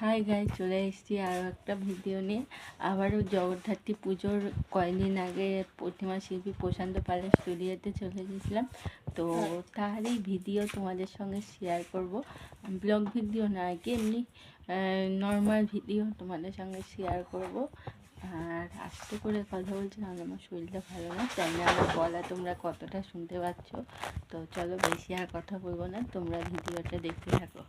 Hi guys, চলে এসেছি আরও একটা ভিডিও নিয়ে। আবারও জগদ্ধাত্রী পুজোর কয়েকদিন আগে প্রতিমা শিল্পী প্রশান্ত পালের স্টুডিওতে চলে গেছিলাম। তো তারই ভিডিও তোমাদের সঙ্গে শেয়ার করব। ব্লগ ভিডিও না, আর কি এমনি নর্মাল ভিডিও তোমাদের সঙ্গে শেয়ার করব। আর আস্তে করে কথা বলছি, নাহলে আমার শরীরটা ভালো না, জানি না আমার গলা তোমরা কতটা শুনতে পাচ্ছ। তো চলো, বেশি আর কথা বলবো না, তোমরা ভিডিওটা দেখতে থাকো।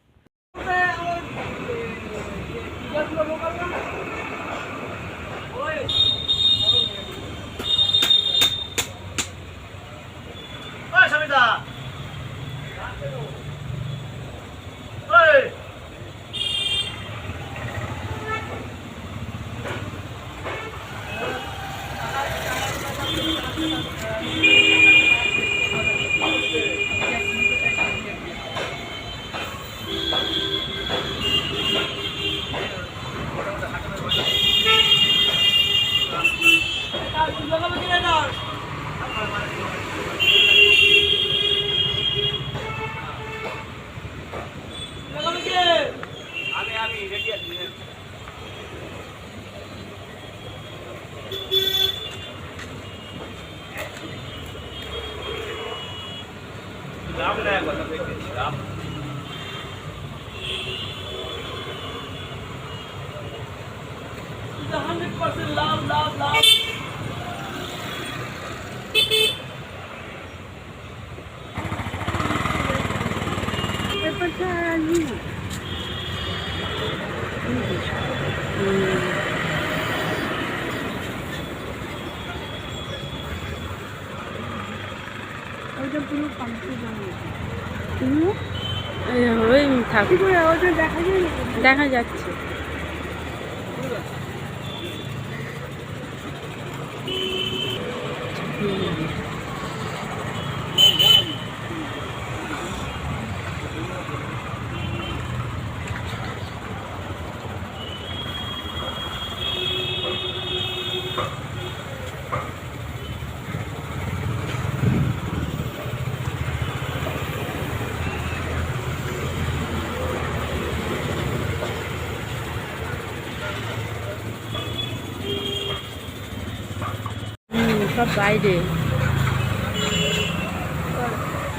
राम ने কথা দেখেছি রাম the 100% love ওই দেখা যাচ্ছে। সব বাইরে।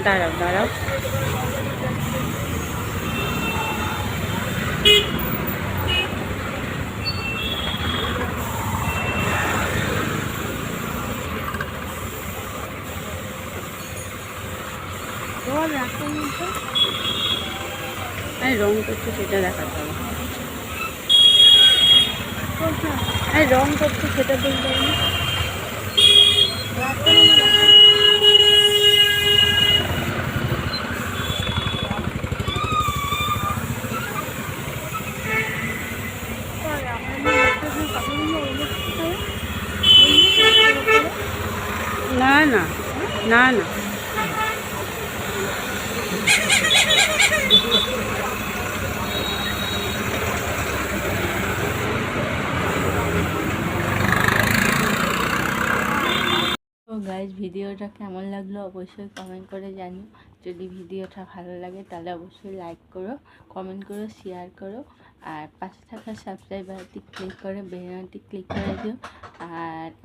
দাঁড়াও দাঁড়াও, রং করছে সেটা দেখাতে হবে। রং করছে সেটা বলতে হবে না। না না না না, তো গাইজ, ভিডিওটা কেমন লাগলো অবশ্যই কমেন্ট করে জানিও। যদি ভিডিওটা ভালো লাগে তাহলে অবশ্যই লাইক করো, কমেন্ট করো, শেয়ার করো। আর পাশে থাকা সাবস্ক্রাইব বাটনটি ক্লিক করে বেল আইকনটি ক্লিক করে দিও।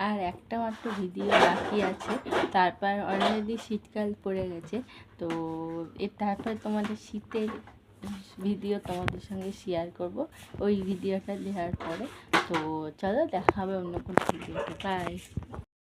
আর একটা মাত্র ভিডিও বাকি আছে, তারপর অলরেডি শীতকাল পড়ে গেছে। তো তারপর তোমাদের শীতের ভিডিও তোমাদের সঙ্গে শেয়ার করব ওই ভিডিওটা দেওয়ার পরে। তো চলো, দেখা হবে অন্য কোনো ভিডিওতে। বাই।